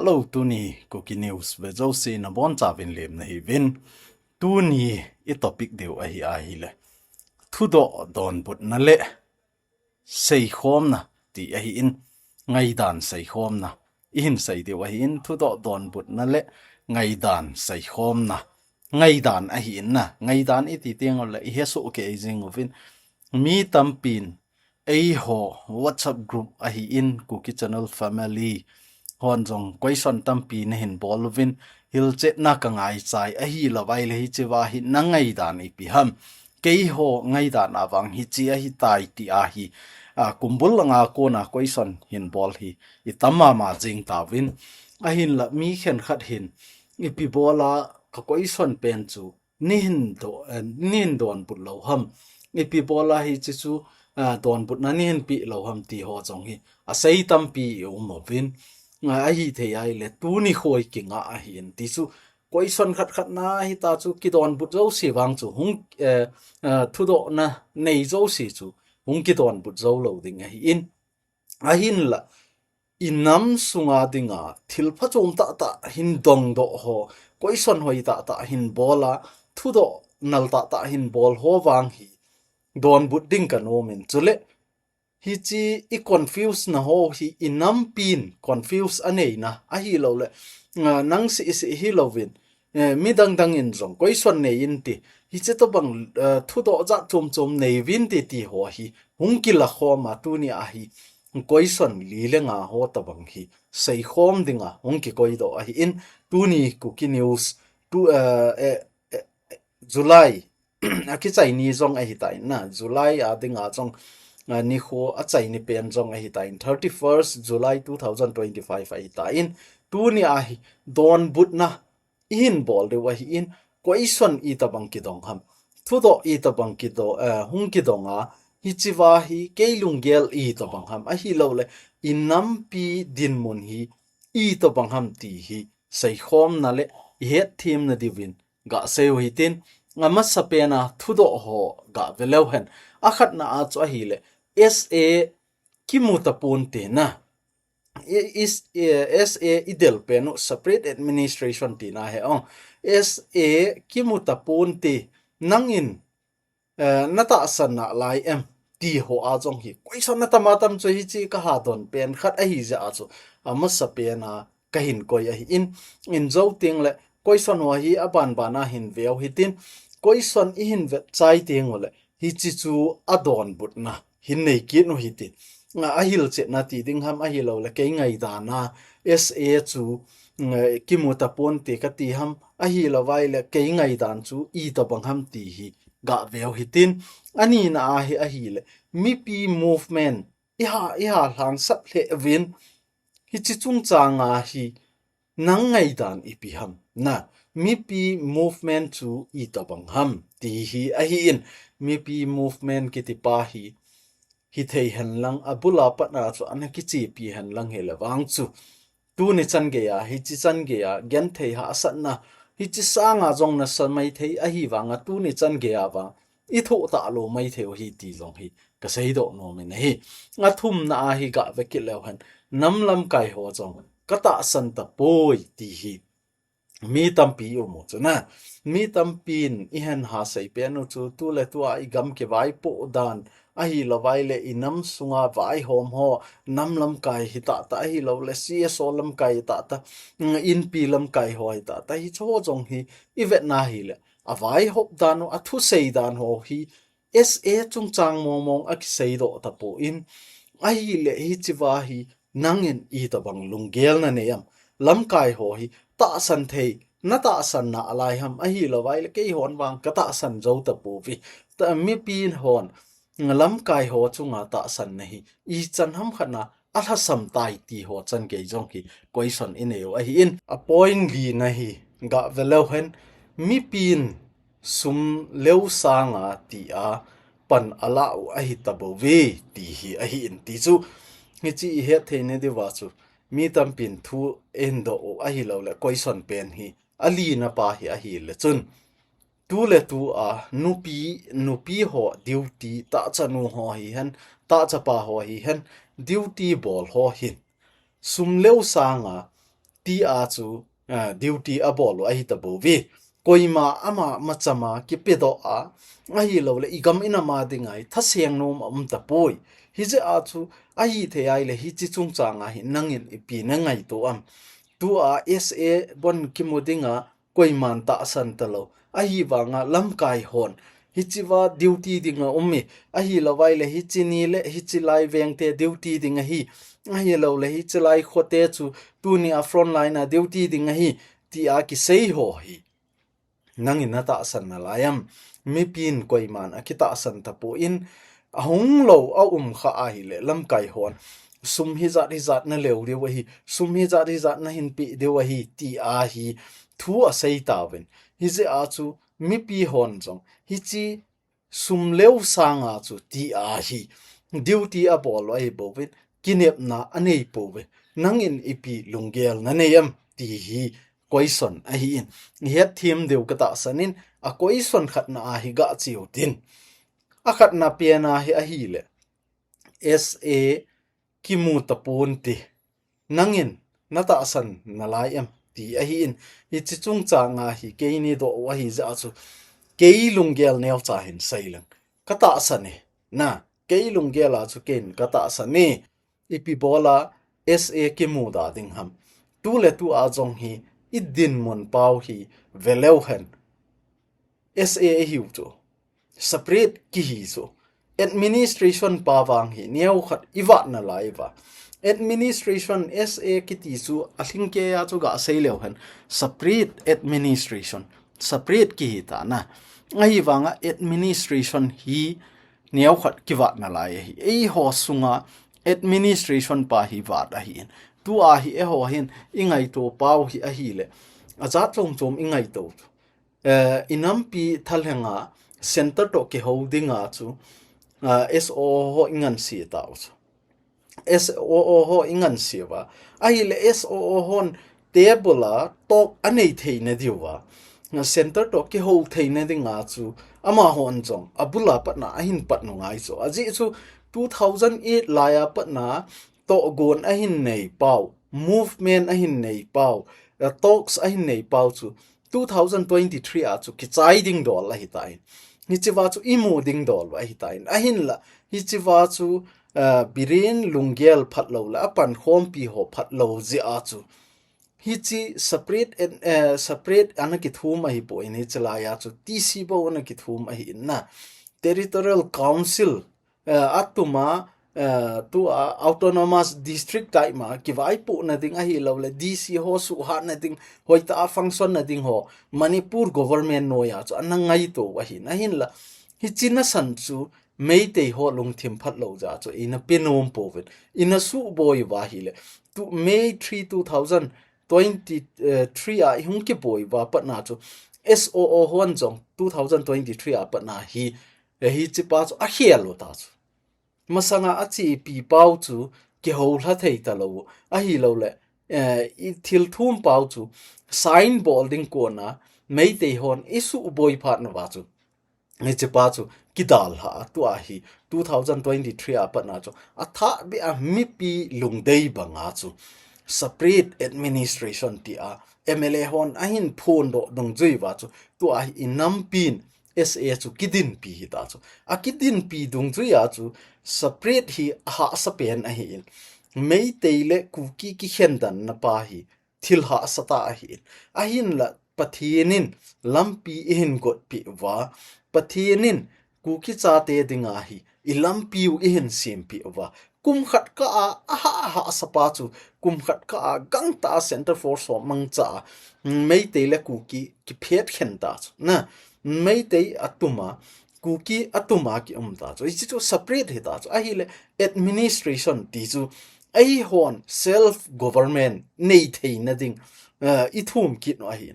lâu tu ni Kuki news về dấu Seina bon cha vin lem na hi vin tu ni i topic deu a hi le Thudoh Donbutna le sei khom na ti a hi in ngai dan sei khom na i hin sei deu a hi in Thudoh Donbutna le ngai dan sei khom na ngai dan a hi in na ngai dan i ti tiang le i hesu ke jing ovin mi tampin ei ho WhatsApp group a hi in Kuki channel family hon jong question tampi na hin bolvin hilche na ka ngai chai a hi lawai le hi chewa hi na ngai dan i pi ham kei ho ngai dan awang hi chi a hi tai ti a hi kumbul nga ko na question hin bol hi i tamma ma jing tawin a hin la mi khen khat hin i pi bola ka question pen chu nin don put lo ham i pi bola hi chu don put na nin pi lo ham ti ho jong hi a sei tampi umovin a hi THEI le tu ni khoi ki nga a hin ti chu question khat na hi ta chu ki don but zo si wang chu hung Thudoh na nei zo si chu hung ki don but zo lo ding a hi in a hin la inam sunga dinga thil pha chom ta hin dong do ho question hoi ta hin bola Thudoh nal ta hin bol ho wang hi don but ding kan omen chule hi chi I confuse na ho hi inam pin confuse anei na a hi lo le nang si hi lovin mi dang in jong question nei in ti hi che to bang Thudoh za chom nei win ti ho hi hung ki la kho ma tu ni a hi question li le nga ho ta bang hi sei khom dinga hung ki koi do a hi in tu ni Kuki news tu July a ki chai ni jong a hi tai na July a dinga jong ni kho a chai ni pen jong a hi ta in 31st July 2025 a hi ta in tu ni a hi Donbutna in bol de wa hi in question I ta bang ki dong ham Thudoh I ta bang ki do hung ki dong a hi chiwa hi keilungel I ta bang ham a hi lo le NAMPI din mun hi I ta bang ham ti hi sei khom na le het thim na divin ga seu hi tin ngama sapena Thudoh ho ga velo hen akhat na a cho hi le SA kimutapun te na SA idel penu separate administration ti na he ong SA kimutapun te nangin nata sanna lai em ti ho a jong hi question na tamatam cho hi chi ka ha don pen khat a hi ja cho ama sapena ka hin koi a hi in zo ting le question wa hi aban bana hin veo hi tin question I hin ve chai ting le hi chi chu adon but na hin nei ki no hi tin a hil che na ti ding ham a hi lo le ke ngai da na SA chu kimuta pon te ka ti ham a hi lo vai le ke ngai dan chu I to bang ham ti hi ga veo hi tin ani na a hi le mi pi movement I ha hlang sat le win hi chi chung changa hi nang ngai dan I pi ham na mi pi movement chu I to bang ham ti hi a hi in mi pi movement ki ti pa hi thei han lang abula patna chu an ki chi pi han lang he lawang chu tu ni chan ge ya hi chi chan ge ya gen thei ha sat na hi chi sanga jong na san mai thei a hi wanga tu ni chan ge ya wa I tho ta lo mai theu hi ti jong hi ka sei do no me nei nga thum na a hi ga ve ki lew han nam lam kai ho jong ka ta san ta poi ti hi mi tampi o mo chu na mi tampin I han ha sei pe no chu tu le tu a I gam ke vai po dan a hi lawai le inam sunga vai hom ho nam lam kai hi ta hi lo le CSO lam kai ta in pi lam kai hoi ta hi cho jong hi I vet na hi le a vai hop dan a thu sei dan ho hi SA chung chang mong a ki sei do ta po in a hi le hi chiwa hi nangin I ta bang lungel na ne yam lam kai ho hi ta san thei na ta san na alai ham a hi lawai le ke hon wang ka ta san zo ta po vi ta mi pin hon lam kai ho chunga ta san nahi I chan ham khana ala sam tai ti ho chan ke jong ki question in eu a hi in a point li nahi ga velo hen mi pin sum leu sanga ti a pan ala u a hi tabo ve ti hi a hi in ti chu hi chi he the ne de wa chu mi tam pin thu endo o a hi lo le question pen hi ali na pa hi a hi le chun tu le tu a nupi ho duty ta chanu ho hi han ta chapa ho hi han duty bol ho hin sum leu sanga ti a chu duty abol a hi ta bo vi koima ama machama ki pedo a hi lo le igam ina ma dingai thasiang nom ta poi hi je a chu a hi THEI le hi chi chung changa hi nangin ipi na ngai to am tu a SA bon kimodinga koiman ta san talo a hi wanga lamkai hon hi chiwa duty dinga ummi a hi lawai le hi chini le hi chilai vengte duty dinga hi a hi lo le hi chilai khote chu tu ni a front line a duty dinga hi ti a ki sei ho hi nangin na ta san na layam mi pin koiman a ki ta san ta po in hong lo a kha a hi le lamkai hon sum hi zat na leu de wa hi sum hi zat na hin pi de wa hi ti a hi thu a sei ta wen hi je a chu mi pi hon jong hi chi sum leu sanga chu ti a hi duty a bol ai bo wen kinep na anei po we nangin ipi lungel na neyam ti hi question a hi in hiat thim deu ka ta sanin a question khat na a hi ga chiu tin a khat na piana hi a hi le SA kimu tapun ti nangin nata san nalai em ti a hi in hi chi chung cha nga hi ke ni do wa hi za chu ke lungel neo cha hin sailang kata sane na ke lungel a chu ken kata sane ipi bola SA kimu da ding ham tu le tu a jong hi idin mon pau hi veleu hen SA hi chu separate ki hi so administration pawang hi neu khat iwa na laiwa administration SA kiti chu aling ke ya chu ga seileu han separate administration separate ki hi ta na ai wanga administration hi neu khat kiwa na lai hi ei ho sunga administration pa hi wa da hi tu a hi e ho hin ingai to pau hi a hi le azat lom chom ingai to inampi thalhenga center to ke holding a chu SO ho ingan si tao SO ho ingan si wa ai le SO hon table tok anei theina diwa na center to ke ho theina dinga chu ama hon jong abula patna ahin patnu ngai so aji chu 2008 laya patna to gon ahin nei pau movement ahin nei pau talks ahin nei pau chu 2023 a chu ki chai ding dol la hitai hichiwa chu imu ding dol wa hitain ahin la hichiwa chu birin lunggel phatlo la pan khom pi ho phatlo ji a chu hichi separate separate anaki thum a hi po in hichla ya chu TC bo anaki thum a hi na territorial council atuma tu autonomous district kai ma ki vai pu na ding a hi lo le DC ho su ha na ding hoita function na ding ho Manipur government no ya chu anangai to wa hi na hin la hi china san chu meite ho lung thim phat lo ja chu ina penom povet ina su boy wa hi le tu May 3 2023 a hung ki boy wa pat na chu SOO hon jong 2023 a pat na hi chi pa chu a hielo ta chu masanga achi pi pau chu ke ho hla thei ta lo a hi lo le I thil thum pau chu sign bolding ko na meite hon isu boy phat na wa chu nge che pa chu kidal ha tu a hi 2023 a pa na chu a tha bi a mi pi lungdei banga chu separate administration ti a MLA hon a hin phon do dong jui wa chu tu a inam pin SA chu kidin pi hi ta chu a kidin pi dung jui a chu separate hi ha sa pen a hi mei teile kuki ki hendan na pa hi thil ha sata a hi a hin la pathienin lampi in got pi wa pathienin kuki cha te dinga hi ilampiu in sim pi wa kum khat ka a ha sapa chu kum khat ka gang ta center for so mang cha mei teile kuki ki phet khen ta na mei te atuma kuki atuma ki ta chu ichi chu separate he ta chu a hi le administration ti chu ai hon self government nei theina ding ithum ki no hi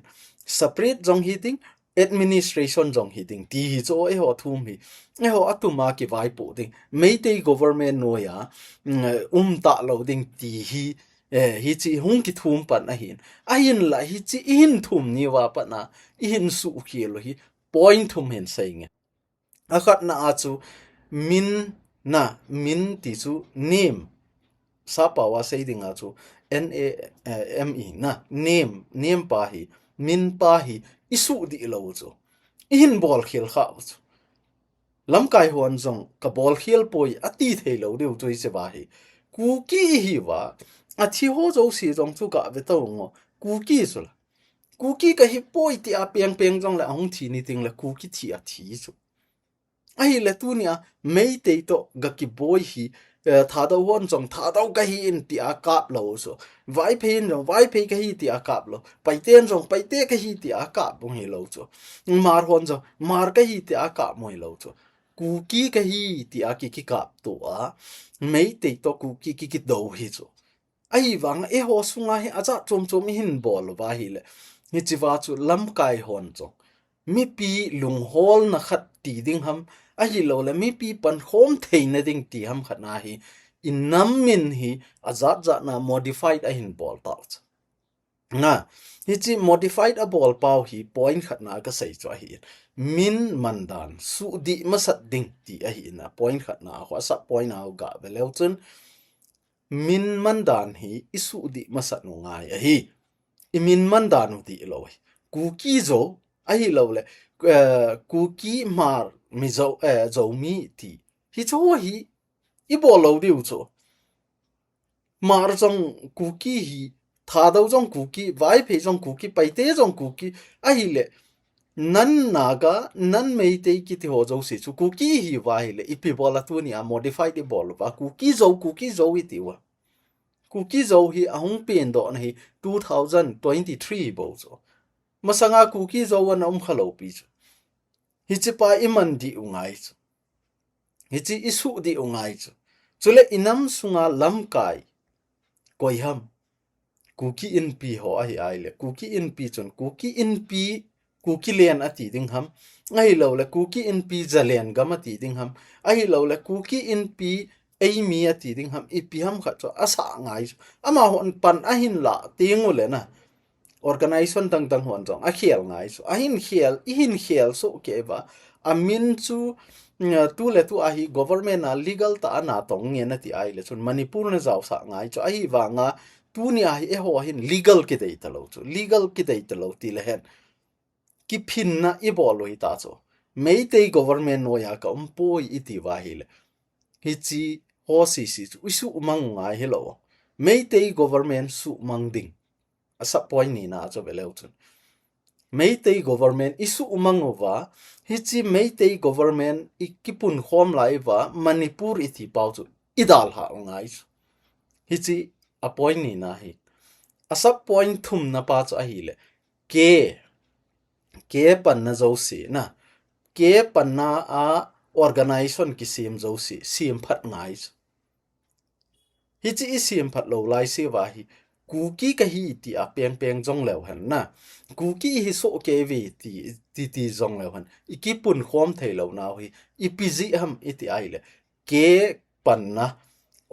separate jong hi ding administration jong hi ding ti hi cho e ho thum hi e ho atuma ki vai po ding meitei government no ya ta lo ding ti hi hi chi hung ki thum pan a hin la hi chi in thum ni wa pa na in su ki lo hi point thum hen saying a khat na a chu min ti chu name sa pa wa sei ding a chu NAME na name pa hi min pa hi isu di lo chu in bol khel kha chu lam kai hon jong ka bol khel poi ati thei lo deu choi se ba hi Kuki hi wa a thi ho zo si jong chu ka ve to ngo Kuki sul Kuki ka hi poi ti a peng jong la hong thi ni ting la Kuki thi a thi chu ai le tu nia mei te to ga ki boy hi tha do hon jong tha do ka hi in ti a kap lo so vai phein jong vai phe ka hi ti a kap lo pai ten jong pai te ka hi ti a kap bong hi lo chu mar hon jong mar ka hi ti a kap moi lo chu Kuki ka hi ti a ki kap to a mei te to Kuki ki do hi chu ai wang e ho sunga hi acha chom hin bol wa hi le ni chiwa chu lam kai hon chong mi pi lung hol na khat ti ding ham a hi lo le mi pi pan khom thei na ding ti ham khat na hi in nam min hi azat za na modified a hin bol ta nga hi chi modified a bol pau hi point khat na ka sei cho hi min mandan su di masat ding ti a hi na point khat na ho sa point na ga ve leu chun min mandan hi isu di masat no ngai a hi i min mandan ti lo Kuki zo a hi lo le Kuki mar mi zo mi ti hi cho hi i bo lo diu cho mar jong Kuki hi tha do jong Kuki vai phe jong Kuki pai te jong Kuki a hi le nan naga nan mei te ki ti ho zo si chu Kuki hi wa hi le i pi bola tu ni a modified i bol wa Kuki zo i ti wa Kuki zo hi a hong pen do na hi 2023 bo zo masanga Kuki zo wan khalo pi chu hi chi pa iman di ungai chu hi chi isu di ungai chu chule inam sunga lam kai koiham Kuki in pi ho a hi ai le Kuki in pi chon Kuki in pi Kuki len ati ding ham ai lo le Kuki in pi zalen gam ati ding ham ai lo le Kuki in pi ei mi ati ding ham i pi ham kha cho asa ngai ama hon pan a hin la tingu le na organization tang hon jong a khial ngai so a hin khial so ke ba amin chu tu le tu a hi government a legal ta na tong nge na ti ai le chun Manipur na jaw sa ngai cho a hi wa nga tu ni a hi e ho hin legal ki dei ta lo chu legal ki dei ta lo ti le hen ki phin na i bol hi ta cho mei te government no ya ka poi i ti wa hi le hi chi ho si chu isu mang ngai hi lo mei te government su mang ding asa point ni na cho beleu chun Meitei government isu umangova hichi Meitei government ikipun khom lai wa Manipur ithi pau chu idal ha ngai hichi a point ni na hi asa point thum na pa chu a hi le ke pan na zo si na ke pan na a organization ki sim zo si sim phat ngai hichi sim phat lo lai se wa hi Kuki ka hi ti a peng jong lew han na Kuki hi so ke vi ti jong lew han ikipun khom thei lo na hi ipg ham iti ai le ke pan na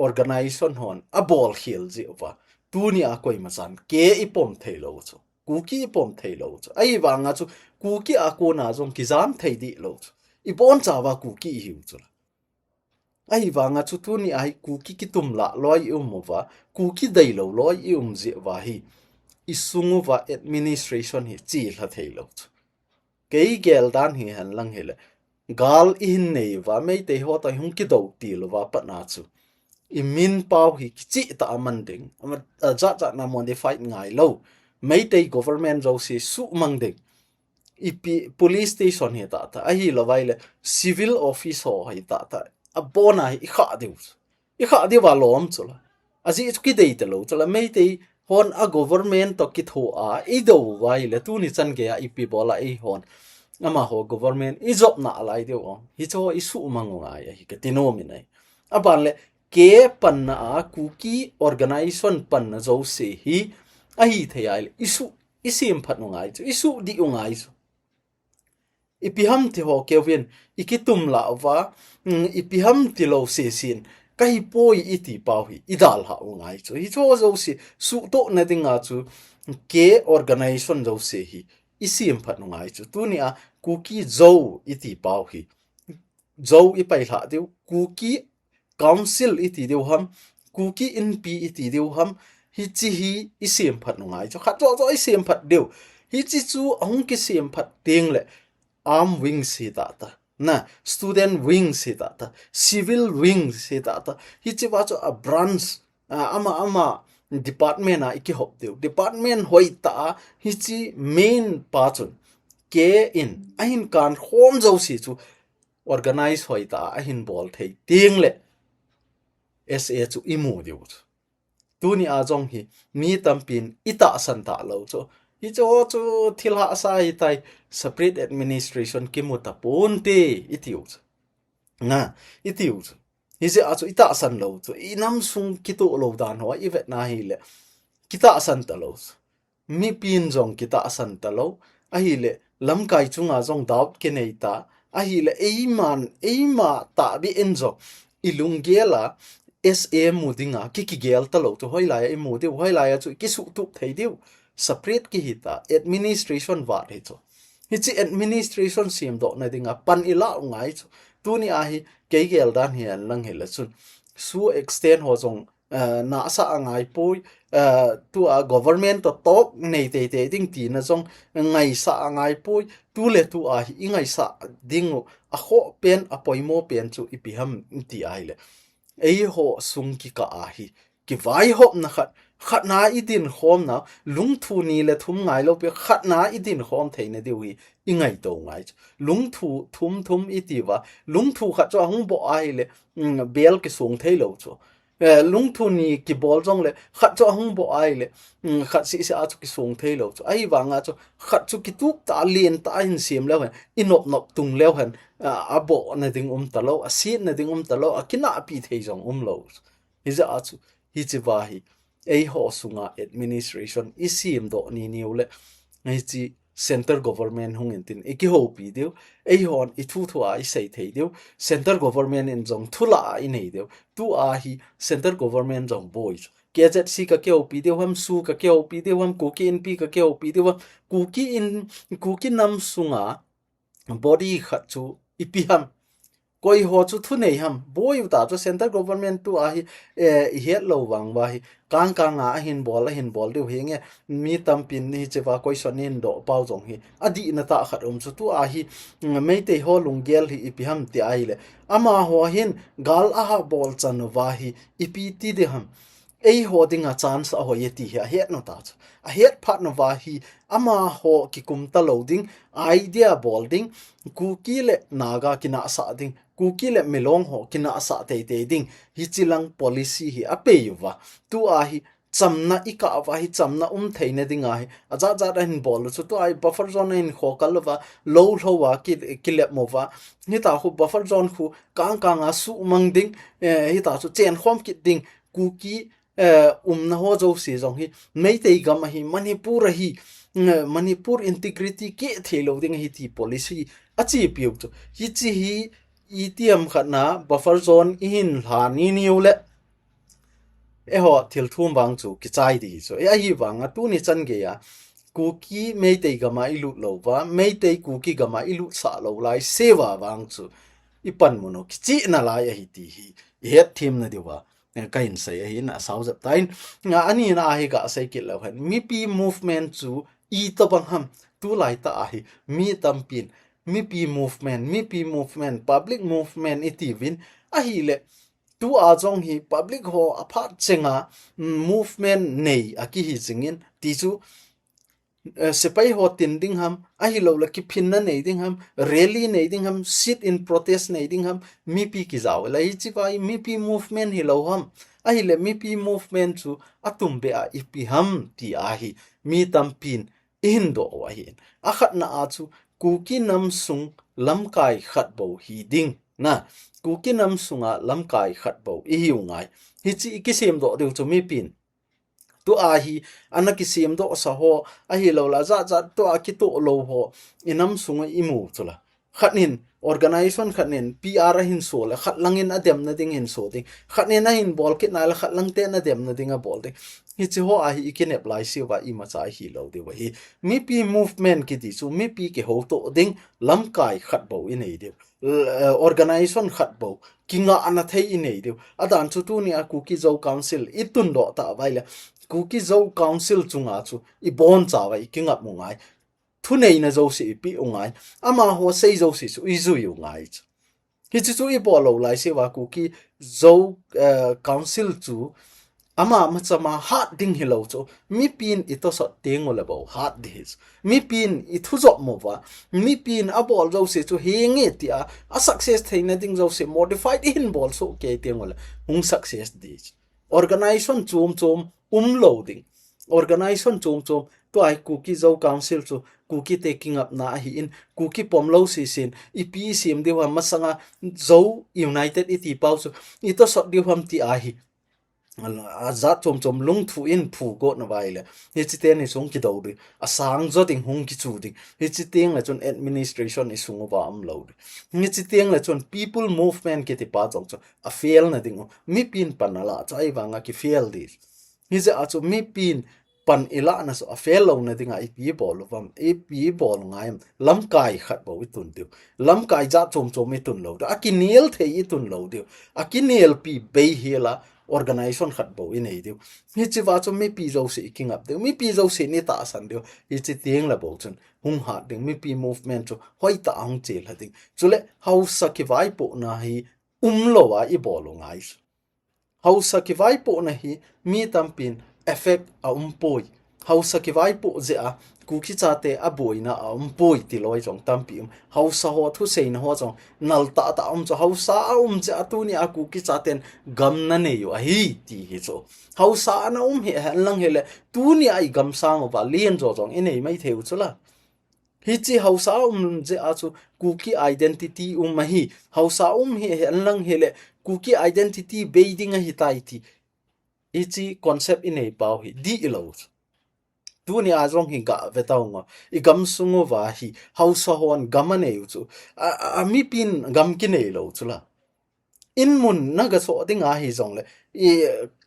organization hon a bol khil ji wa tu ni a koi ma san ke ipom thei lo chu Kuki ipom thei lo chu ai wa nga chu Kuki a ko na jong ki jam thei di lo chu ipon cha wa Kuki hi chu ai wa nga chu tu ni ai Kuki ki tum la loi wa Kuki dei lo loi je wa hi isungu wa administration hi chi la thei lo kei gel dan hi han lang hele gal in nei wa mei te ho ta hung ki do ti lo wa pa na chu i min pau hi chi ta man ding za na modify ngai lo mei te government zo si su mang ding ipi police station hi ta ai lo vai le civil office ho hi ta a bona i kha de wa lom chula aji ki dei te lo chula mei te hon a government to ki tho a i do wai le tu ni chan ge a ipi bola e hon ama ho government i job na lai de o hi cho i su mangu ai hi ke tino mi nai aban le ke pan na a Kuki organization pan na zo se hi a hi the ai isu isim phat no ngai chu isu di ngai chu ipiham ti ho kevin ikitum la wa ipiham ti lo se sin kai poi iti pau hi idal ha ngai chu hi cho zo si su to na dinga chu ke organization zo se hi isim phat ngai chu tu ni a Kuki zo iti pau hi zo i pai la deu Kuki council iti deu ham Kuki in pi iti deu ham hi chi hi isem phat nungai cho khat zo isem phat deu hi chi chu ong ki sem phat ting le arm wing si ta ta na student wing si ta ta civil wing si ta ta hi chi wa cho a branch ama department a iki hop deu department hoi ta hi chi main pa chun ke in ahin kan khom zo si chu organize hoi ta ahin bol thei ting le sa chu imu deu tu ni a jong hi mi tampin ita san ta lo cho hi cho chu thilha sai tai separate administration ki muta ponte itiu na itiu hi je a chu ita san lo cho inam sung ki to lo dan ho i vet na hi le kita san ta lo mi pin jong kita san ta lo a hi le lam kai chunga jong doubt ke nei ta a hi le eima ta bi en jo ilung gela SM mudinga ki gel talo to hoilaya e mudi hoilaya chu ki su tu thei diu separate ki hita administration wa he cho hi chi administration sim do na dinga pan ila ngai chu tu ni a hi ke gel dan hi lang he la chun su extend ho jong na sa angai poi tu a government to tok nei te ding ti na jong ngai sa angai poi tu le tu a hi ngai sa ding a kho pen a poimo pen chu ipiham ti ai le ei ho sung ki ka ahi ki vai hop na khat na idin khom na lung thu ni le thum ngai lo pe khat na idin khom theina dewi ingai to ngai lung thu thum itiwa lung thu khat cho hung bo ai le bel ki sung thei lo cho lung thu ni ki bol jong le khat cho hung bo ai le khat si a chu ki sung thei lo cho ai wanga cho khat chu ki tu ta lien ta in sim le inop tung le han a bo na ding talo a si na ding talo a kina pi thei jong lo hi za a chu hi chi wa hi ei ho sunga administration isim do ni niule ngai chi center government hung in eki ho pi deu ei hon I thu ai sei thei deu center government in jong thula I nei deu tu a hi center government jong boys KZC ka ke pi deu ham su ka ke pi deu ham Kuki in pi ka ke pi deu Kuki nam sunga body khat chu ipi ham koi ho chu thu nei ham boy ta cho center government tu a hi het lo wang wa hi kang a hin bol du hi nge mi tam pin ni chewa koi sonin do pau jong hi adi na ta khat chu tu a hi mei te ho lunggel hi ipi ham ti ai le ama ho hin gal a bol chan wa hi ipi ti de ham ei ho dinga chance a ho yeti hi het no ta a het phat no wa hi ama ho ki kum ta loading idea bolding Kuki le naga kina sa ding Kuki le melong ho kina sa te ding hi chilang policy hi ape yuwa tu a hi chamna ika wa hi chamna theina dinga hi aja hin bol chu tu ai buffer zone in kho kalwa lo wa ki le mo wa ni ta hu buffer zone khu kang a su mang ding hi ta chu chen khom ki ding Kuki na ho jo si jong hi mei te gam hi Manipur integrity ke thelo ding hi ti policy achi piu chu hi chi hi ETM khana buffer zone in la ni niule ho thil thum wang chu ki chai di so hi wanga tu ni chan ge ya Kuki mei te gama ilu lo wa mei te Kuki gama ilu sa lo lai sewa wang chu ipan mono ki chi na lai hi ti hi het thim na diwa kain sai hi na sau zap tain nga ani na hi ga sai ki lo han mi pi movement chu to bang ham tu lai ta hi mi tampin mi pi movement public movement itivin a hi le tu a jong hi public ho aphat chenga movement nei aki hi chingin ti chu sepai ho tin ding ham a hi lo la ki phin na nei ding ham rally nei ding ham sit in protest nei ding ham mi pi ki zaw la hi chi vai mi pi movement hi lo ham a hi le mi pi movement chu atum be a ipi ham ti a hi mi tampin in do wa hi a khat na a chu Kuki nam sung lam kai khat bo hi ding na Kuki nam sunga lam kai khat bo I hi ngai hi chi kisem do de chu mi pin tu a hi anaki sim do sa ho a hi lo la za to a ki to lo ho inam sunga imu chula khanin organization khanin PR hin so la khat langin adem na ding hin so ding khanin na hin bol kit na la khat lang te na dem na ding a bol ding hi chi ho a hi ikin apply si wa I ma cha hi lo de wa hi mi pi movement ki ti chu mi pi ki ho to ding lam kai khat bo in ei de organization khat bo kinga ana thei in ei de adan chu tu ni a Kuki zo council itun do ta vai la Kuki zo council chunga chu I bon chawa I kingap mu ngai thu nei na zo si pi ungai ama ho sei zo si su izu yu ngai hi chu I bo lo lai se wa Kuki zo council chu ama machama hat ding hilo chu mi pin ito so tengo lebo hat dis mi pin I thu zo mo wa mi pin a bol zo se chu hingi ti a success theina ding zo se modified in bol so ke tengo le hung success dis organization chum loading organization chum to ai Kuki zo council chu Kuki taking up na hi in Kuki pomlo si sin ipi sim de wa masanga zo united iti pau chu ito so di hum ti hi azat chom lung thu in phu go na waile hi chite ni sung ki do ri asang zo ting hung ki chu ding hi chiteng la chon administration is sung wa am lo hi chiteng la chon people movement ke ti pa chong a fail na ding mi pin panala chai wanga ki fail dis hi ze a chu mi pin pan ila na so a fail lo na dinga ipi bol wam ipi bol ngai lam kai khat bo itun tiu lam kai za chom itun lo a kinel the itun lo tiu a kinel pi be hela organization khat bo in ei tiu hi chi wa chu mi pi zo se king up tiu mi pi zo se ni ta san tiu hi chi tieng la bo chun hung ha ding mi pi movement chu hoi ta ang chel ha ding chule how sa ki vai po na hi lo wa I bol ngai how sa ki vai po na hi mi tampin effect a poi how sa ki vai po ze a Kuki chate a boina a poi ti loi jong tampi how sa ho thu Seina ho jong nal ta cho how sa che atuni a Kuki chaten gam na ne yo hi ti hi cho how sa na he lang hele tu ni ai gam sang ba lien jo jong inei mai theu chula hi chi how sa je a chu Kuki identity ma hi how sa he lang hele Kuki identity beiding a hi tai ti ichi concept inei pau hi di lo tu ni azong hi ga vetaunga I gam sungo wa hi how sa hon gamane chu a mi pin gam ki nei lo chula in mun na ga so ding a hi zong le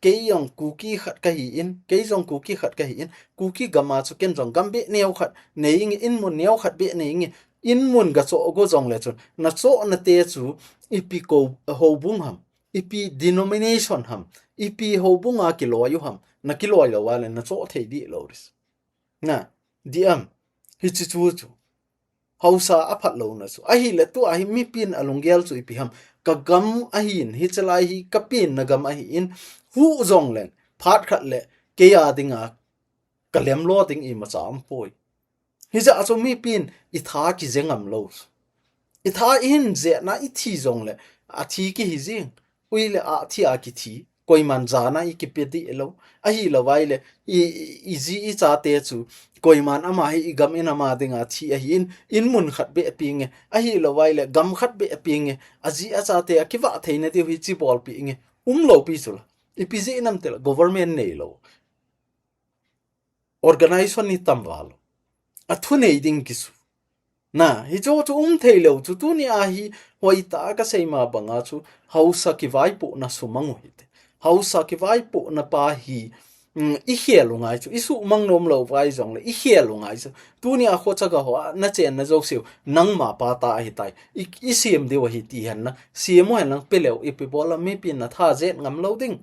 ke yong Kuki khat ka hi in ke zong Kuki khat ka hi in Kuki gama chu ken zong gam be neu khat nei in mun neu khat be nei in mun ga so go zong le chu na so na te chu ipi ko ho bung ham ipi denomination ham ipi ho bunga ki lo yu ham na ki lo lo wa le na so thei di lo ris na diam hi chu chu hausa aphat lo na su a hi le tu a hi mi pin alungel chu ipi ham ka gam a hin hi chalai hi ka pin na gam a hi in hu zong len phat khat le ke ya dinga kalem lo ding I ma cham poi hi za chu mi pin I tha ki zengam lo I tha in ze na I thi zong le a thi ki hi jing uile a thi a ki thi KOIMA jana I ki pe di lo a hi lo wai le I ji I cha te chu KOIMA ama hi I gam in ama dinga thi a hi in mun khat be pinge a hi lo wai le gam khat be pinge a ji a cha te a ki wa theina ti hi chi bol pinge lo pi chu I pi ji nam te government nei lo organization ni tam walo a thu nei ding ki su na hi cho chu thei lo chu tu ni a hi hoi ta ka seima banga chu hausa ki vai po na sumangu hi hausa ki vai po na pa hi I hielo ngai chu isu mang nom lo vai jong le I hielo ngai chu tu ni a kho cha ga ho na chen na zo siu nang ma pa ta hi tai I sim de wa hi ti han na sim mo han lang pe leo I pe bola me pin na tha jet ngam lo ding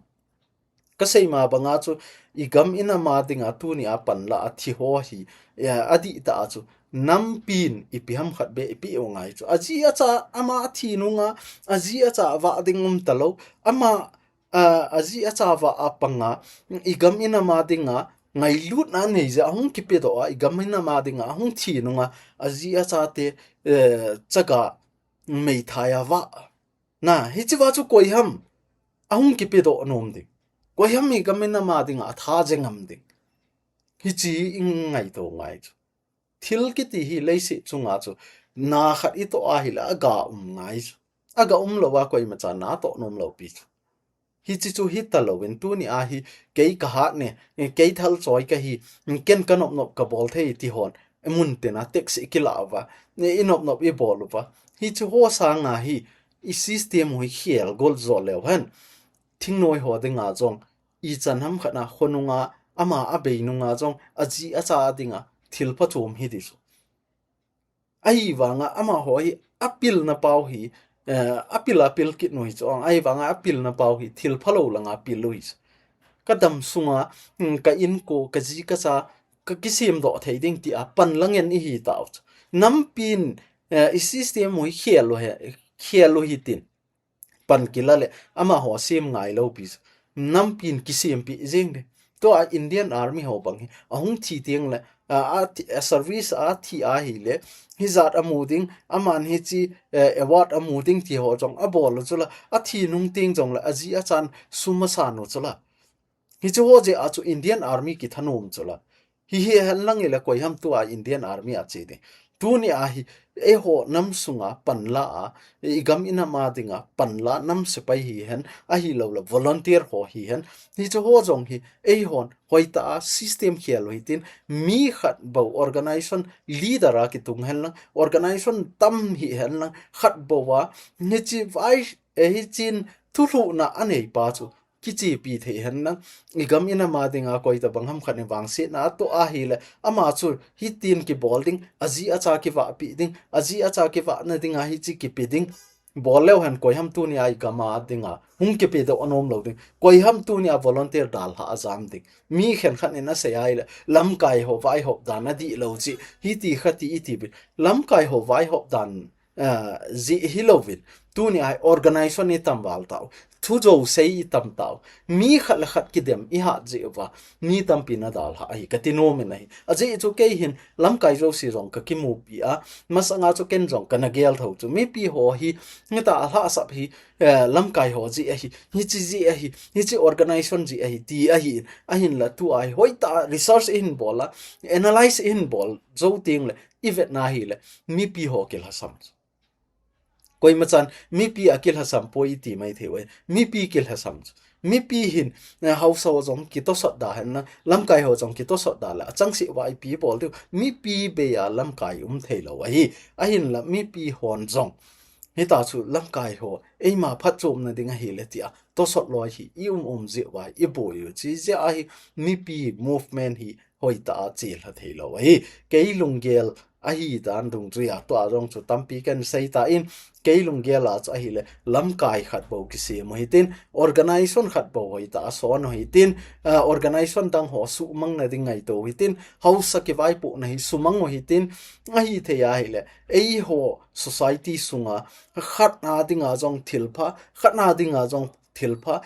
ka sei ma banga chu I gam ina ma ding a tu ni a pan la a thi ho hi ya adi ta chu nam pin I pi ham khat be I pi o ngai chu aji a cha ama thi nu nga aji a cha wa ding talo ama aji acha wa apanga igam ina ma dinga ngai lut na nei za hung ki pe do igam ina ma dinga hung thi nunga aji acha te chaga mei thaya wa na hi chi wa chu koi ham ahung ki pe do nom ding koi ham igam ina ma dinga tha jengam ding hi chi ngai to ngai chu thil ki ti hi leisi chunga chu na khat I to a hi la ga ngai aga lo wa koi ma cha na to nom lo pi hi chi chu hi ta lo wen tu ni a hi ke ka ha ne ke thal choi ka hi ken ka nop ka bol thei ti hon emun te na tek si ki la wa ne inop I bol wa hi chu ho sa nga hi I system hui khiel gol zo le han thing noi ho de nga jong I chan ham khana khonunga ama a be nunga jong aji acha dinga thil pa chom hi di su ai wa nga ama ho hi apil na pau hi apil kit noi chong ai wanga apil na pau hi thil phalo langa apil luis ka dam sunga ka in ko ka ji ka cha ka kisim do thei ding ti a pan langen I hi taw nampin I system mo khielo he khielo hi tin pan kilale ama ho sim ngai lo pis nampin kisim pi jing de to a Indian Army ho bang ahung thi tiang le a service a thi a hi le hi zat amuding aman hi chi award amuding ti ho jong a bol chula a thi nung ting jong la aji a chan suma sa no chula hi chu ho je a chu Indian Army ki thanum chula hi han lang ile koi ham tu a Indian Army a che de tu ni a hi e ho nam sunga panla a igam ina ma dinga panla nam se pai hi hen a hi lo la volunteer ho hi hen hi chu ho jong hi e hon hoita system khial hoitin mi khat bo organization leader a ki tung hen lang organization tam hi hen lang khat bo wa ni chi vai e hi chin thu thu na anei pa chu kichi pi the hen na igam ina ma dinga koi ta bangham khan wang se na to a hi le ama chu hi tin ki bowling aji acha ki wa pi ding aji acha ki wa na dinga hi chi ki pi ding bol lew han koi ham tu ni ai kama dinga hung ki pi do anom lo ding koi ham tu ni a volunteer dal ha azam ding mi khen khan ina se ai le lam kai ho vai ho dan na di lo chi hi ti khati I ti bi lam kai ho vai ho dan zi hilovin tu ni ai organization ni tambal tau Thudoh sei tam tau mi khat la khat ki dem I ha je wa mi tam pi na dal ha ai ka ti no me nai a je chu ke hin lam kai ro si rong ka ki mu pi a masanga chu ken rong ka na gel tho chu mi pi ho hi ni ta ha sa hi lam kai ho ji a hi ni chi ji a hi ni chi organization ji a hi ti a hi a hin la tu ai hoi ta research in bola analyze in bol zo ting le event na hi le mi pi ho ke la sam KOIMA chan mi pi akil hasam poi ti mai thewe mi pi kil hasam mi pi hin house ho jong ki to sot da han na lam kai ho jong ki to sot da la chang si wai pi bol tu mi pi be ya lam kai theilo hi a hin la mi pi hon jong hi ta chu lam kai ho ei ma phat chom na dinga hi le tia to sot loi hi je wai I bo yu chi je a hi mi pi movement hi hoi ta chil ha theilo hi keilungel a hi dan dung ria to a rong chu tampi kan sei ta in keilung gela cha hi le lam kai khat bo ki se mo hitin organization khat bo hoi ta son ho hitin organization dang ho su mang na ding ngai to hitin house ki vai pu na hi sumang ho hitin a hi the ya hi le ei ho society sunga khat na dinga jong thilpha khat na dinga jong thilpha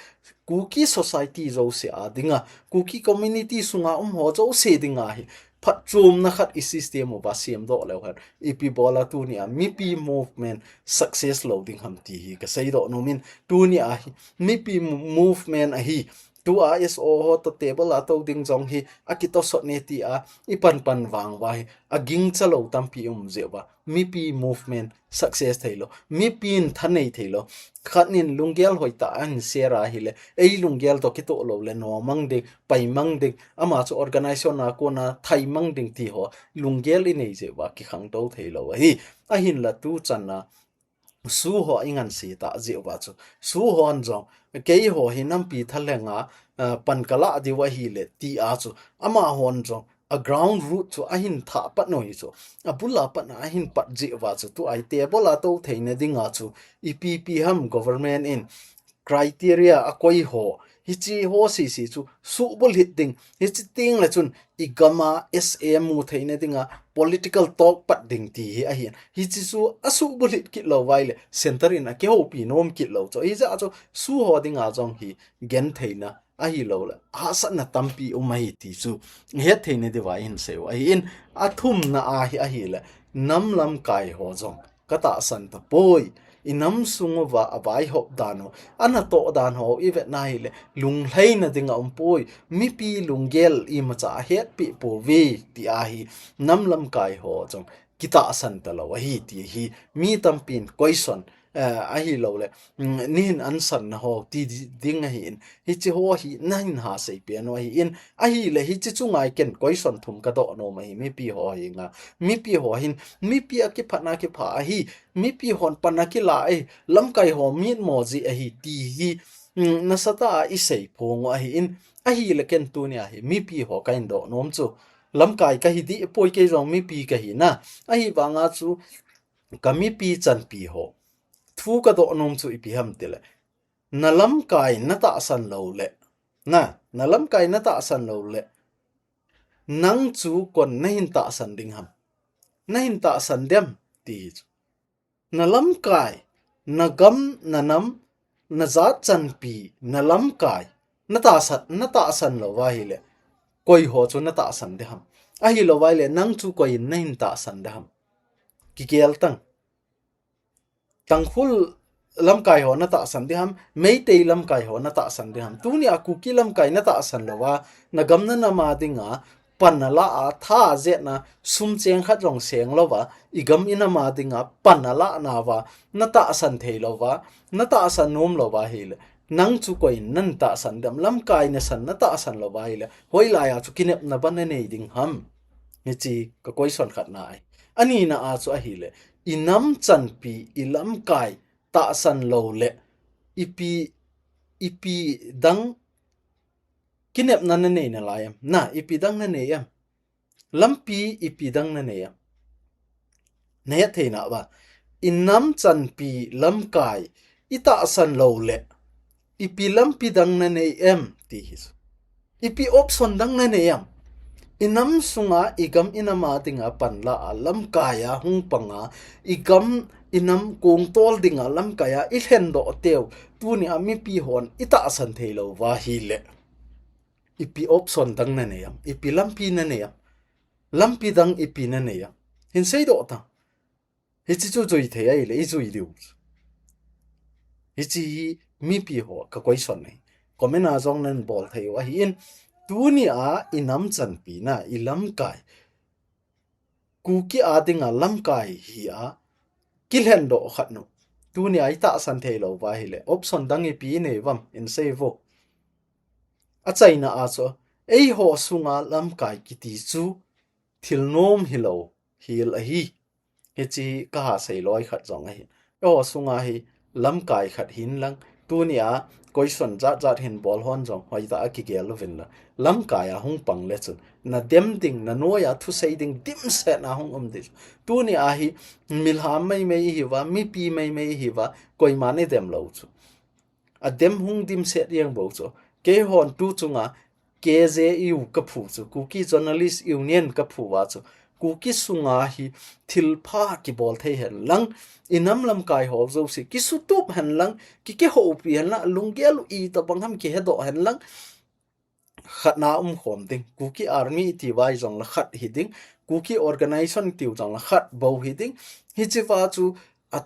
Kuki society zo se a dinga Kuki community sunga ho zo se dinga hi phat chum na khat I system ba siam do le han ipi bola tu ni a mi pi movement success loading ham ti hi ka sei do no min tu ni a mi pi movement a hi tu a is o ho to table a to ding jong hi akito so ne ti a I pan wang wai a ging chalo tam pi je ba mi pi movement success thailo mi pin thanei thailo khanin lunggel hoita an sera hile ei lunggel to kito lo le no mang de pai mang de ama chu organization na ko na thai mang ding ti ho lunggel I nei je wa ki khang to thailo hi a hin la tu chan na su ho ingan si ta je wa chu su hon jong ke ho hi nam pi thalenga pan kala di wa hi le ti a chu ama hon jong a ground root to ahin tha pat no hi chu a bula pat na ahin pat ji wa chu tu ai te bola to theina dinga chu EPP ham government in criteria a koi ho hi chi ho si chu su bul hit ding hi chi ting la chun igama SM mu theina dinga political talk pat ding ti hi hi chi chu asu bul hit ki lo wai le center in a ke ho pi nom ki lo cho hi ja cho su ho dinga jong hi gen theina a hi lo la ha sa na tampi umai ti chu he theine de wa in se wa in athum na a hi la nam lam kai ho jong kata san ta poi inam sungwa abai hop dano ana to dan ho ivet na hi le lung hlei na dinga poi mi pi lunggel I ma cha het pi po ve ti a hi nam lam kai ho jong kita san ta lo hi ti hi mi tampin question a hi lo le nin an san na ho ti ding hi in hi chi ho hi nain ha sei pe no hi in a hi le hi chi chungai ken question thum ka do no mai mi pi ho hi nga mi pi ho hin mi pi a ki phatna ki pha hi mi pi hon pana ki la ai lam kai ho mi mo ji a hi ti hi na sata I sei phong a hi in a hi le ken tu nia hi mi pi ho kain do nom chu lam kai ka hi di poi ke rong mi pi ka hi na a hi wanga chu ka mi pi chan pi ho thu ka do nom chu I pi ham tile na lam kai na ta san lo le na lam kai na ta san lo le nang chu kon na hin ta san ding ham na hin ta san dem ti na lam kai na gam na nam na za chan pi na lam kai na ta san lo wa hi le koi ho chu na ta san de ham a hi lo wai le nang chu koi na hin ta san de ham ki kel tang khul lam kai ho na ta san de ham mei te lam kai ho na ta san de ham tu ni a Kuki lam kai na ta san lo wa na gam na ma dinga panala a tha je na sum cheng khat rong seng lo wa igam ina ma dinga panala na wa na ta san thei lo wa na ta san nom lo wa hi le nang chu koi nan ta san dam lam kai na san na ta san lo wa hi le hoi la ya chu kinep na ban na nei ding ham ni chi ka koi son khat na ai ani na a chu a hi le inam chan pi ilam kai ta san lo le ipi dang kinep na nei na la yam na ipi dang na nei yam lampi ipi dang na nei yam ne the na ba inam chan pi lam kai ita san lo le ipi lampi dang na nei em ti his ipi option dang na nei yam inam sunga igam inama tinga panla lam kaya hung panga igam inam kong tol dinga lam kaya ilhen do teu tuni ami pi hon ita san thelo wa hi le ipi option dang na ne yam ipi lampi na ne yam lampi dang ipi na ne yam hin sei do ta hi chi chu zui the ai le i zui liu hi chi mi pi ho ka koi son nei komena jong nan bol thei wa hi in tuni a inam chan pi na ilam kai Kuki a dinga lam kai hi a kilhen do khat no tuni a ita san thei lo wa hi le option dang i pi nei wam in sei vo a chaina a cho ei ho sunga lam kai ki ti chu thil nom hi lo hil a hi he chi ka ha sei loi khat jong a hi o sunga hi lam kai khat hin lang tuni a koi son zat hin bol hon jong hoi ta ki gel lovin la lam kai a hung pang le chun na dem ding na noya thu sei ding dim se na hung dis tu ni a hi milham mai hi wa mi pi mai hi wa koi ma ne dem lo chu a dem hung dim se riang bo chu ke hon tu chunga KJU ka phu chu Kuki journalist union ka phu wa chu Kuki sunga hi thilpha ki bol thei hen lang inam lam kai ho zo si ki su tup hen lang ki ke ho pi hen la lunggel i to bangham ki he do hen lang khat na khom ding Kuki army ti wai jong la khat hi ding Kuki organization ti jong la khat bo hi ding hi chi wa chu a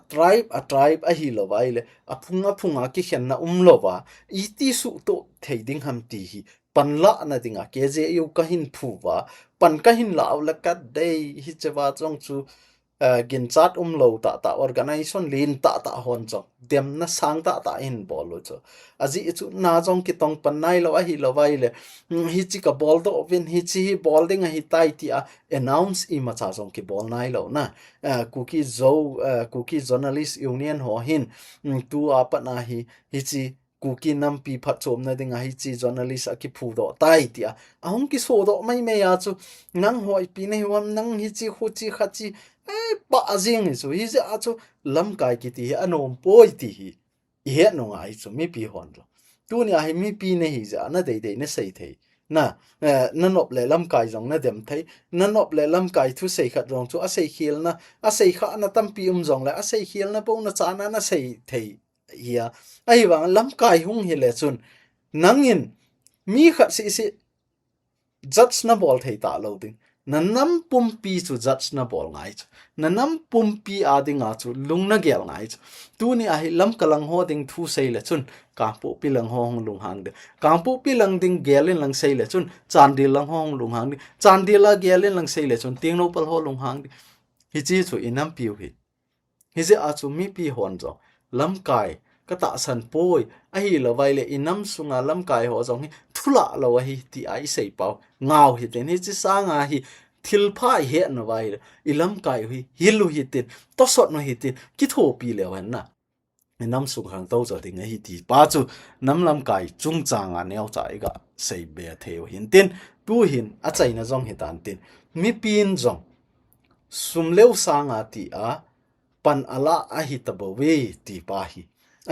tribe a hi lo wai le a phunga ki khen na lo wa i ti su to thei ding ham ti hi panla na dinga KJU ka hin phu wa pan ka hin law la ka dei hi che wa chong chu gin chat lo ta organization lin ta hon chong dem na sang ta in bol lo cho aji chu na jong ki tong pan nai lo a hi lo wai le hi chi ka bol do win hi chi bol ding hi tai ti a announce i ma cha jong ki bol nai lo na Kuki journalist union ho hin tu a pa na hi chi Kuki NAMPI phat chom na dinga hi chi journalist a ki phu do tai ti a hong ki so do mai me ya chu nang hoi pi nei wam nang hi chi khu chi kha chi pa jing chu hi ja chu lam kai ki ti anom poi ti hi he no ngai chu mi pi hon lo tu ni a hi mi pi ne hi ja na dei na sei thei na nanop le lam kai jong na dem thei nanop le lam kai thu sei khat rong chu a sei khil na a sei kha na tam pi jong le a sei khil na po na cha na sei thei hiya ai wang lam kai hung hi le chun nangin mi khat si judge na bol thei ta lo ding na nam pum pi chu judge na bol ngai chu na nam pum pi a dinga chu lung na gel ngai chu tu ni a hi lam kalang ho ding thu sei le chun ka pu pi lang hong lung hang de ka pu pi lang ding gelin lang sei le chun chandil lang hong lung hang de chandila gelin lang sei le chun ting no pal ho lung hang de hi chi chu inam piu hi je a chu mi pi hon jo lam kai ka ta san poi a hi lo vai le inam sunga lam kai ho jong hi thula lo hi ti ai sei pau ngau hi ten hi chi sa nga hi thil pha he no vai i lam kai hi lu hi tin to sot no hi tin ki tho pi le wan na nam sung hang to zo ding hi ti pa chu nam lam kai chung chang a neo chai ga sei be theo hin tin tu hin a chai na jong hi tan tin mi pin jong sum leu sang a ti a pan ala a hi ta bo we ti pa hi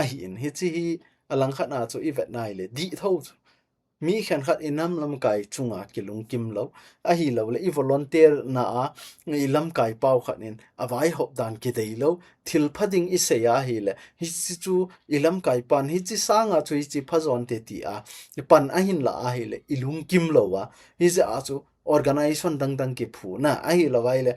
a hi in hi chi hi alang khat na chu i vet nai le di tho mi khan khat inam lam kai chunga kilung kim lo a hi lo le I volunteer na a ngi lam kai pau khanin avai hop dan ki dei lo thil phading I se ya hi le hi chu ilam kai pan hi chi sanga chu hi chi phazon te ti a pan a hin la a hi le ilung kim lo wa hi ze a chu organization dang dang ki phu na a hi lo vai le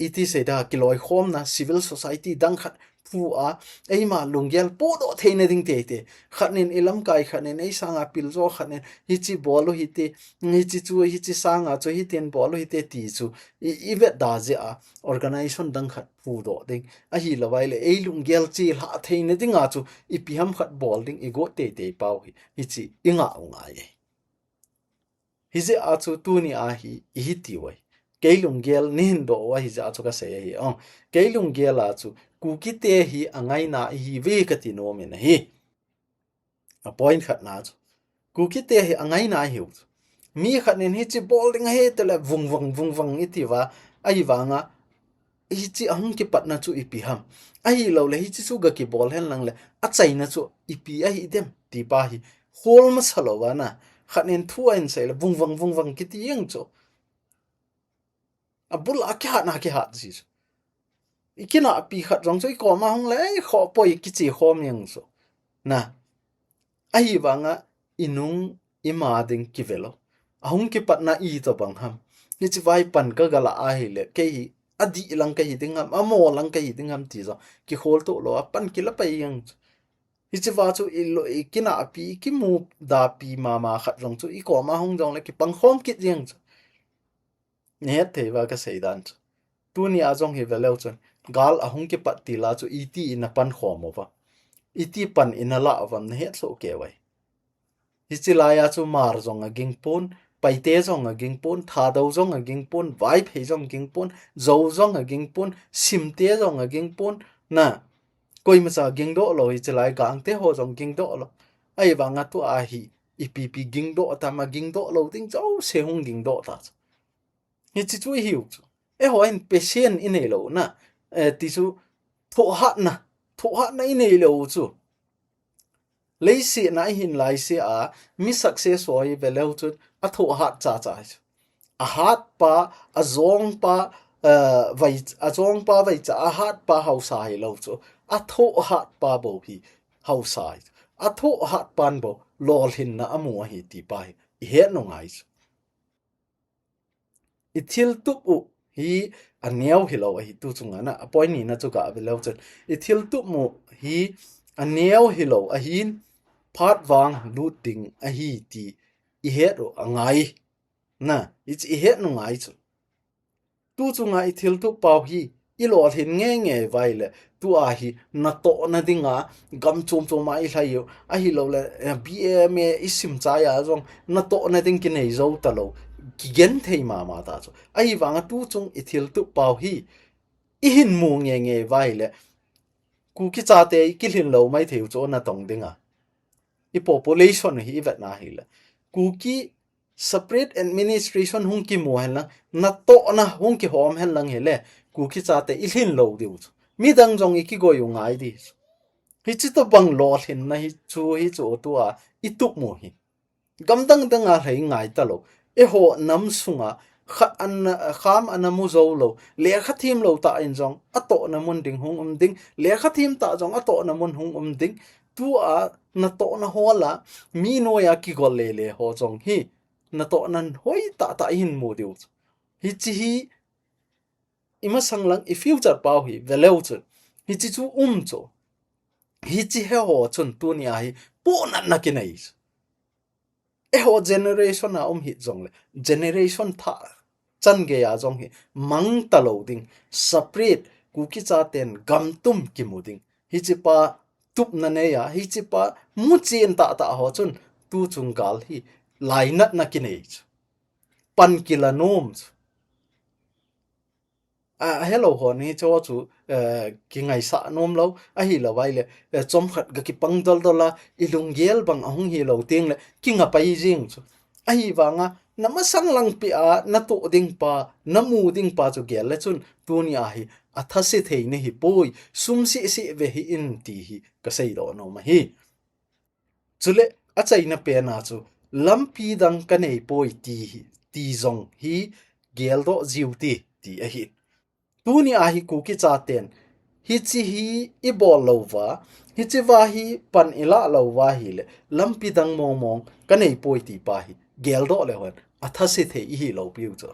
iti se da kiloi khom na civil society dang khat pu a ei ma lungyal po do theine ding te te khanin ilam kai khanin ei sanga pil zo khanin hi chi bolo hi te hi chi chu hi chi sanga chu hi ten bolo hi te ti chu I vet da je a organization dang khat pu do ding a hi lawai le ei lungyal chi la theine ding a chu I pi ham khat bol ding I go te te pau hi chi inga unga ye hi je a chu tu ni a hi ti wai keilung gel nin do wa hi za chu ka se hi ong keilung gel a chu Kuki te hi angai na hi ve ka ti no me na hi a point khat na chu Kuki te hi angai na hi mi khat nin hi chi bowling he te la vung vung iti wa ai wa nga hi chi ahung ki patna chu ipi ham ai lo le hi chi chu ga ki bol hen lang le a chai na chu ipi a hi dem ti pa hi hol ma salo wa na khat nin thu en se la vung vang ki ti yeng chu a bul a ki hat na ki hat ji ikina pi khat rong choi ko ma hong le kho poi ki chi khom yang so na ai wanga inung ima ding ki velo ahung ki patna I to bang ham ni chi vai pan ka gala a hi le ke hi adi lang ka hi ding am amo lang ka hi ding am ti zo ki khol to lo pan ki la pai yang hi chi wa chu I lo ikina pi ki mu da pi ma khat rong chu I ko ma hong jong le ki pang khom ki yang ne the wa ka sei dan tu ni a jong hi velo chon gal ahung ki pat ti la chu iti in pan khom over iti pan in la avam ne het so ke wai hi chi la ya chu mar jong a ging pon pai te jong a ging pon tha do jong a ging pon vai phei jong ging pon zo jong a ging pon sim te jong a ging pon na KOIMA sa ging do lo hi chi lai gang te ho jong ging do lo ai wa nga tu a hi ipp ging do ta ma ging do lo ting zo se hung ging do ta hi chi chu hiu e ho en patient in e lo na ti chu tho hat na in e lo chu lấy sĩ nãy hin lại sĩ à mi success rồi về lâu chút à thua hát cha à hát pa à zong pa vậy à zong pa vậy cha à hát pa hậu sai lâu chút à thua hát pa bầu hi hậu sai à thua hát pan bầu lol hin na amu hi ti pa hi nó ngay ithil tu u hi aneu hi lo hi tu chunga na appoint ni na chu ka ve lo chen ithil tu mu hi aneu hi lo a hin phat wang lu ting a hi ti I het ro angai na it's I het no ngai chu tu chunga ithil tu pau hi I lo hin nge vai le tu a hi na to na dinga gam chom mai lai yo a hi lo le bma isim cha ya jong na to na ding ki nei zo ta lo ki gen thei ma ta chu ai wanga tu chung ithil tu pau hi I hin mu nge vai le ku ki cha te ki hin lo mai theu cho na tong dinga I population hi vet na hi le ku ki separate administration hung ki mo hen lang na to na hung ki hom hen lang hele ku ki cha te I hin lo diu mi dang jong I ki go yu ngai di hi chi to bang lo hin na hi chu tu a I tu mo hi gam dang a hai ngai ta lo e ho nam sunga khat an kham anamu zo lo le khathim lo ta in jong ato na mun ding hung ding le khathim ta jong ato na mun hung ding tu a na to na hola mi no ya ki gol le ho jong hi na to nan hoi ta hin mu diu hi chi hi ima sanglang I future pau hi veleu chu hi chi chu cho hi chi he ho chun tu ni a hi po na ki nei e ho generation na hi jong le generation tha chan ge ya jong hi mang ta lo ding separate ku ki cha ten gam tum ki mu ding hi chi pa tup na ne ya hi chi pa mu chen ta ho chun tu chung gal hi lai nat na ki nei pan kila nom à hello ho ni cho chu ki ngai sa nom lo a hi lo vai le chom khat ga ki pang dol dola ilung gel bang ahung hi lo ting le ki nga pai jing chu a hi wanga nama sang lang pi a na to ding pa na mu ding pa chu gel le chun tu ni a hi a tha se thei ne hi poi sum si ve hi in ti hi ka sei do no ma hi chule achai na pe na chu lampi dang kanei poi ti zong hi geldo jiuti ti a hi tuni a hi kuki cha ten hi chi hi I bol lova hi chi wa hi pan ila lova hi le lampi dang mong kanei poi ti pa hi geldo le hon athasi the hi lo piu cho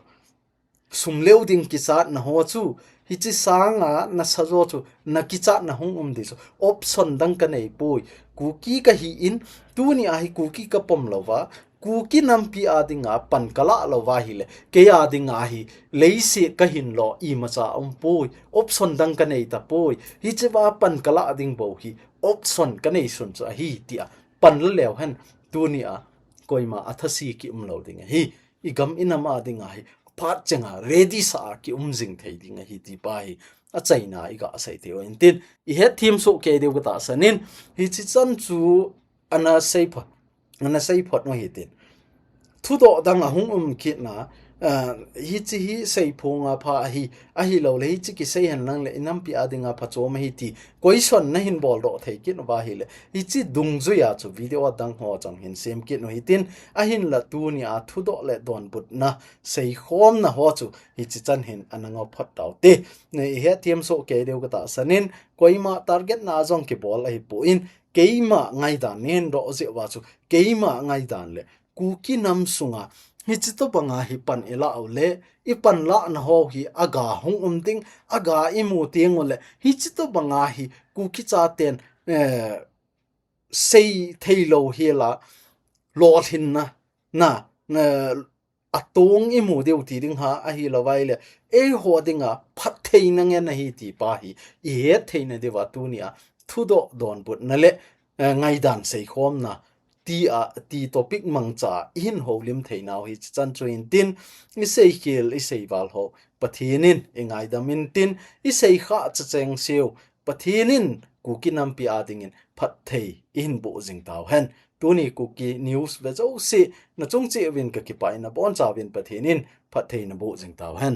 sumleu ding kisat na ho chu hi chi sanga na sajo chu na kicha na hung di so option dang kanei poi kuki ka hi in tuni a hi kuki ka pom lova kuki nampi adinga pan kala lova hi le ke adinga hi leise ka hin lo I macha poi option dang kanei ta poi hi chi wa pan kala ding bo hi option kanei sun cha hi tia pan le lew han tuni a koima athasi ki lo ding hi igam inama dinga hi phat chenga ready sa ki jing thei ding hi ti pai a chaina iga sai te in tin I he thim so ke deu ta sanin hi chi chan chu ana sei phot no hi tin Thudoh dang a hung kit na hi chi hi sei phonga pha a hi lo le hi chi ki sei han lang le NAMPI adinga pha chom hi ti question na hin bol do thei kit wa hi le hi chi dung zu ya chu video dang ho chang hin sem kit no hi tin a hin la tu ni a Thudoh le Donbutna sei khom na ho chu hi chi chan hin ananga phat taw te ne he tiam so ke deu ka ta sanin KOIMA target na jong ki bol ai pu in KOIMA ngai dan nen do je wa chu KOIMA ngai dan le kuki nam sunga hi chito banga hi pan ela ole I pan la na ho hi aga hung ting aga imu ting ole hi chito banga hi kuki cha ten sei thailo hi la lo thin na atong imu deu ti ding ha a hi lawai le e ho dinga phat thei na nge na hi ti pa hi e thei na de wa tu nia Thudoh Donbutna le ngai dan sei khom na ti topic mangcha in holim theinaw hi chan chuin tin I sei khil I sei wal ho pathinin engai damin tin I sei kha chacheng siu pathinin kuki nampi adingin phat thei in bo jing taw hen tuni kuki news ve zo si na chung chi win ka ki pai na bon cha win pathinin phat thei na bo jing taw hen